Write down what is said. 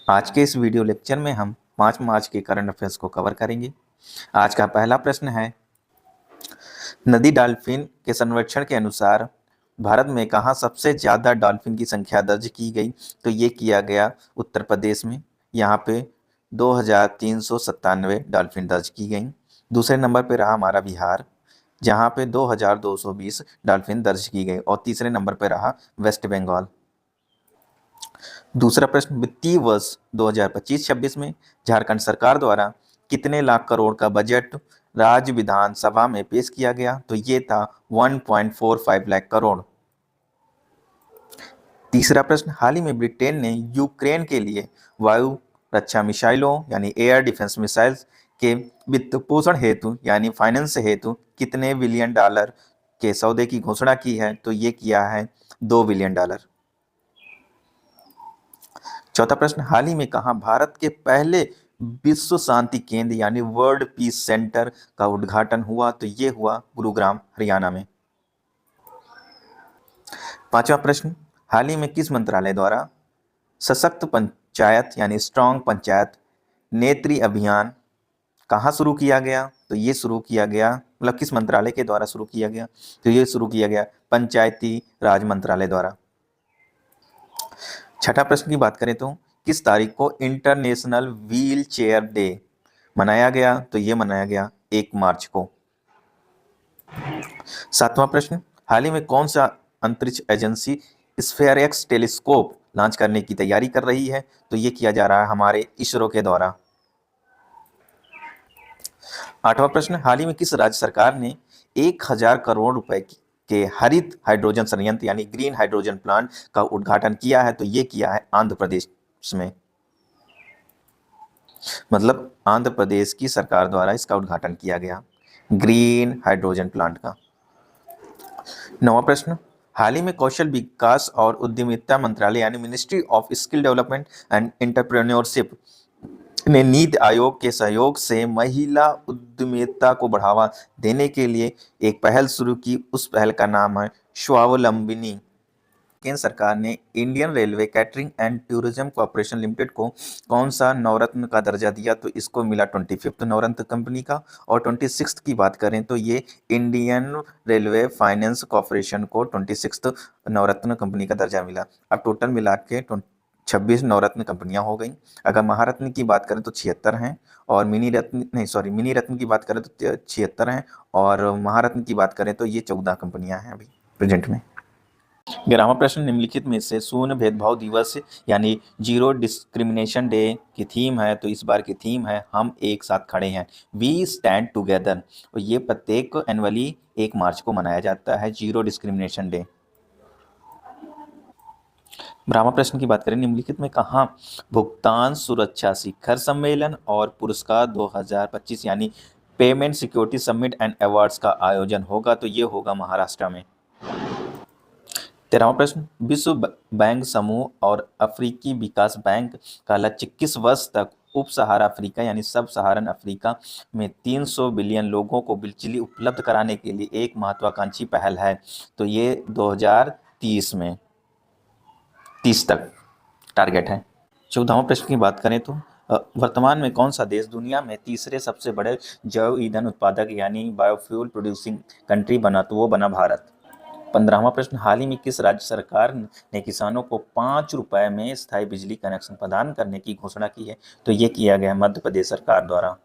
आज के इस वीडियो लेक्चर में हम 5 मार्च के करंट अफेयर्स को कवर करेंगे। आज का पहला प्रश्न है, नदी डॉल्फिन के सर्वेक्षण के अनुसार भारत में कहाँ सबसे ज़्यादा डॉल्फिन की संख्या दर्ज की गई? तो ये किया गया उत्तर प्रदेश में। यहाँ पे 2397 डॉल्फिन दर्ज की गई। दूसरे नंबर पे रहा हमारा बिहार, जहाँ पे 2220 डॉल्फिन दर्ज की गई, और तीसरे नंबर पे रहा वेस्ट बंगाल। दूसरा प्रश्न, वित्तीय वर्ष 2025-26 में झारखंड सरकार द्वारा कितने लाख करोड़ का बजट राज्य विधानसभा में पेश किया गया? तो ये था 1.45 लाख करोड़। तीसरा प्रश्न, हाल ही में ब्रिटेन ने यूक्रेन के लिए वायु रक्षा मिसाइलों यानी एयर डिफेंस मिसाइल्स के वित्त पोषण हेतु यानी फाइनेंस हेतु कितने बिलियन डॉलर के सौदे की घोषणा की है? तो ये किया है 2 बिलियन डॉलर। चौथा प्रश्न, हाल ही में कहा भारत के पहले विश्व शांति केंद्र यानी वर्ल्ड पीस सेंटर का उद्घाटन हुआ? तो ये हुआ गुरुग्राम, हरियाणा में। पांचवा प्रश्न, हाल ही में किस मंत्रालय द्वारा सशक्त पंचायत यानी स्ट्रॉन्ग पंचायत नेत्री अभियान कहाँ शुरू किया गया? तो ये शुरू किया गया, मतलब किस मंत्रालय के द्वारा शुरू किया गया? तो ये शुरू किया गया पंचायती राज मंत्रालय द्वारा। छठा प्रश्न की बात करें तो किस तारीख को इंटरनेशनल व्हील चेयर डे मनाया गया? तो ये मनाया गया 1 मार्च को। सातवां प्रश्न, हाल ही में कौन सा अंतरिक्ष agency sphere x telescope launch करने की तैयारी कर रही है? तो ये किया जा रहा है हमारे इसरो के द्वारा। आठवां प्रश्न, हाल ही में किस राज्य सरकार ने 1000 करोड़ रुपए के हरित हाइड्रोजन संयंत्र यानी ग्रीन हाइड्रोजन प्लांट का उद्घाटन किया है? तो ये किया है आंध्र प्रदेश में, मतलब आंध्र प्रदेश की सरकार द्वारा इसका उद्घाटन किया गया ग्रीन हाइड्रोजन प्लांट का। नौवां प्रश्न, हाल ही में कौशल विकास और उद्यमिता मंत्रालय यानी ministry of skill development and entrepreneurship ने नीति आयोग के सहयोग से महिला उद्यमिता को बढ़ावा देने के लिए एक पहल शुरू की। उस पहल का नाम है स्वावलंबिनी। केंद्र सरकार ने Indian railway catering and tourism corporation limited को कौन सा नवरत्न का दर्जा दिया? तो इसको मिला 25th नवरत्न कंपनी का। और 26th की बात करें तो ये इंडियन रेलवे फाइनेंस कॉर्पोरेशन को 26th नवरत्न कंपनी का दर्जा मिला। अब टोटल मिला के 26 नवरत्न कंपनियां हो गई। अगर महारत्न की बात करें तो 76 हैं, और मिनी रत्न की बात करें तो 76 हैं, और महारत्न की बात करें तो ये 14 कंपनियां हैं अभी प्रेजेंट में। 11वां प्रश्न, निम्नलिखित में से शून्य भेदभाव दिवस यानी जीरो डिस्क्रिमिनेशन डे की थीम है? तो इस बार की थीम है हम एक साथ खड़े हैं, वी स्टैंड टुगेदर। और ये प्रत्येक एनुअली 1 मार्च को मनाया जाता है जीरो डिस्क्रिमिनेशन डे। 12वां प्रश्न की बात करें, निम्नलिखित में कहाँ भुगतान सुरक्षा शिखर सम्मेलन और पुरस्कार 2025 यानी payment security summit and awards का आयोजन होगा? तो ये होगा महाराष्ट्र में। 13वां प्रश्न, विश्व बैंक समूह और अफ्रीकी विकास बैंक का लक्ष्य किस वर्ष तक उप सहारा अफ्रीका यानी सब सहारन अफ्रीका में 300 बिलियन लोगों को बिजली उपलब्ध कराने के लिए एक महत्वाकांक्षी पहल है? तो ये 2030 में 30 तक टारगेट है। 14वां प्रश्न की बात करें तो वर्तमान में कौन सा देश दुनिया में तीसरे सबसे बड़े जैव ईंधन उत्पादक यानी बायोफ्यूल प्रोड्यूसिंग कंट्री बना? तो वो बना भारत। 15वां प्रश्न, हाल ही में किस राज्य सरकार ने किसानों को 5 रुपए में स्थायी बिजली कनेक्शन प्रदान करने की घोषणा की है? तो ये किया गया मध्य प्रदेश सरकार द्वारा।